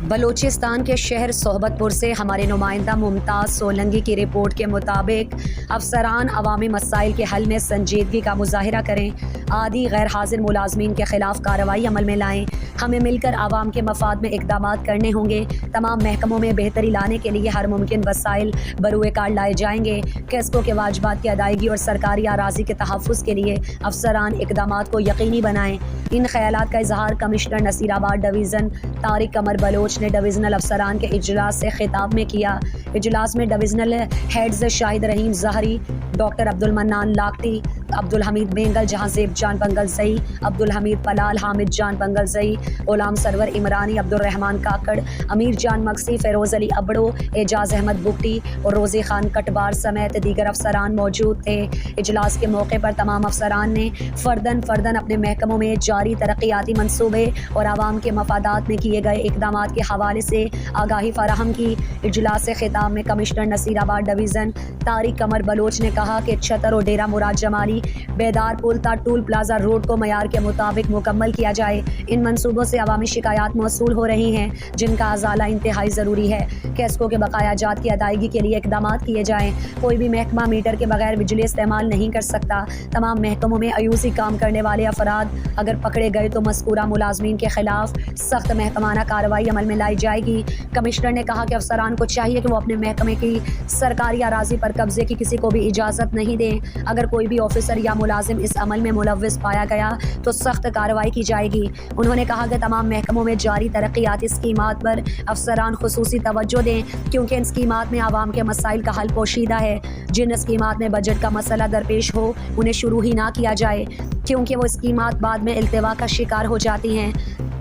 بلوچستان کے شہر صحبتپور سے ہمارے نمائندہ ممتاز سولنگی کی رپورٹ کے مطابق افسران عوامی مسائل کے حل میں سنجیدگی کا مظاہرہ کریں، عادی غیر حاضر ملازمین کے خلاف کارروائی عمل میں لائیں، ہمیں مل کر عوام کے مفاد میں اقدامات کرنے ہوں گے، تمام محکموں میں بہتری لانے کے لیے ہر ممکن وسائل بروئے کار لائے جائیں گے، کیسکو کے واجبات کی ادائیگی اور سرکاری اراضی کے تحفظ کے لیے افسران اقدامات کو یقینی بنائیں۔ ان خیالات کا اظہار کمشنر نصیر آباد ڈویژن طارق قمر بلوچ نے ڈویژنل افسران کے اجلاس سے خطاب میں کیا۔ اجلاس میں ڈویژنل ہیڈز شاہد رحیم ظہری، ڈاکٹر عبدالمنان لاکٹی، عبدالحمید بینگل، جہانزیب جان بنگل زئی، عبدالحمید پلال، حامد جان بنگل زئی، غلام سرور عمرانی، عبدالرحمان کاکڑ، امیر جان مکسی، فیروز علی ابڑو، اعجاز احمد بگٹی اور روزی خان کٹبار سمیت دیگر افسران موجود تھے۔ اجلاس کے موقع پر تمام افسران نے فرداً اپنے محکموں میں جاری ترقیاتی منصوبے اور عوام کے مفادات میں کیے گئے اقدامات کے حوالے سے آگاہی فراہم کی۔ اجلاس سے خطاب میں کمشنر نصیر آباد ڈویژن طارق قمر بلوچ نے کہا کہ چھتر اور ڈیرہ مراد جمالی بیدار پل تا ٹول پلازا روڈ کو معیار کے مطابق مکمل کیا جائے۔ ان منصوبوں سے عوامی شکایات موصول ہو رہی ہیں جن کا ازالہ انتہائی ضروری ہے۔ کیسکو کے بقایا جات کی ادائیگی کے لیے اقدامات کیے جائیں۔ کوئی بھی محکمہ میٹر کے بغیر بجلی استعمال نہیں کر سکتا۔ تمام محکموں میں ایوسی کام کرنے والے افراد اگر پکڑے گئے تو مذکورہ ملازمین کے خلاف سخت محکمانہ کارروائی عمل میں لائی جائے گی۔ کمشنر نے کہا کہ افسران کو چاہیے کہ وہ اپنے محکمے کی سرکاری اراضی پر قبضے کی کسی کو بھی اجازت نہیں دیں۔ اگر کوئی بھی آفیسر یا ملازم اس عمل میں ملوث پایا گیا تو سخت کارروائی کی جائے گی۔ انہوں نے کہا کہ تمام محکموں میں جاری ترقیاتی اسکیمات پر افسران خصوصی توجہ دیں کیونکہ ان اسکیمات میں عوام کے مسائل کا حل پوشیدہ ہے۔ جن اسکیمات میں بجٹ کا مسئلہ درپیش ہو انہیں شروع ہی نہ کیا جائے کیونکہ وہ اسکیمات بعد میں التوا کا شکار ہو جاتی ہیں۔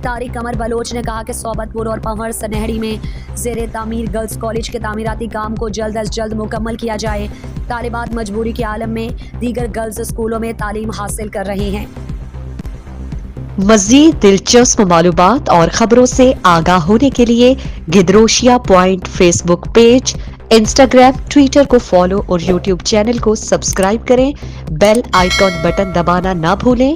طارق قمر بلوچ نے کہا کہ صحبتپور اور پنور سنہڑی میں زیر تعمیر گرلز کالج کے تعمیراتی کام کو جلد از جلد مکمل کیا جائے۔ طالبات مجبوری کے عالم میں دیگر گرلز اسکولوں میں تعلیم حاصل کر رہی ہیں۔ مزید دلچسپ معلومات اور خبروں سے آگاہ ہونے کے لیے Gedrosia point Facebook page, Instagram, Twitter کو فالو اور یوٹیوب چینل کو سبسکرائب کریں۔ بیل آئیکن بٹن دبانا نہ بھولیں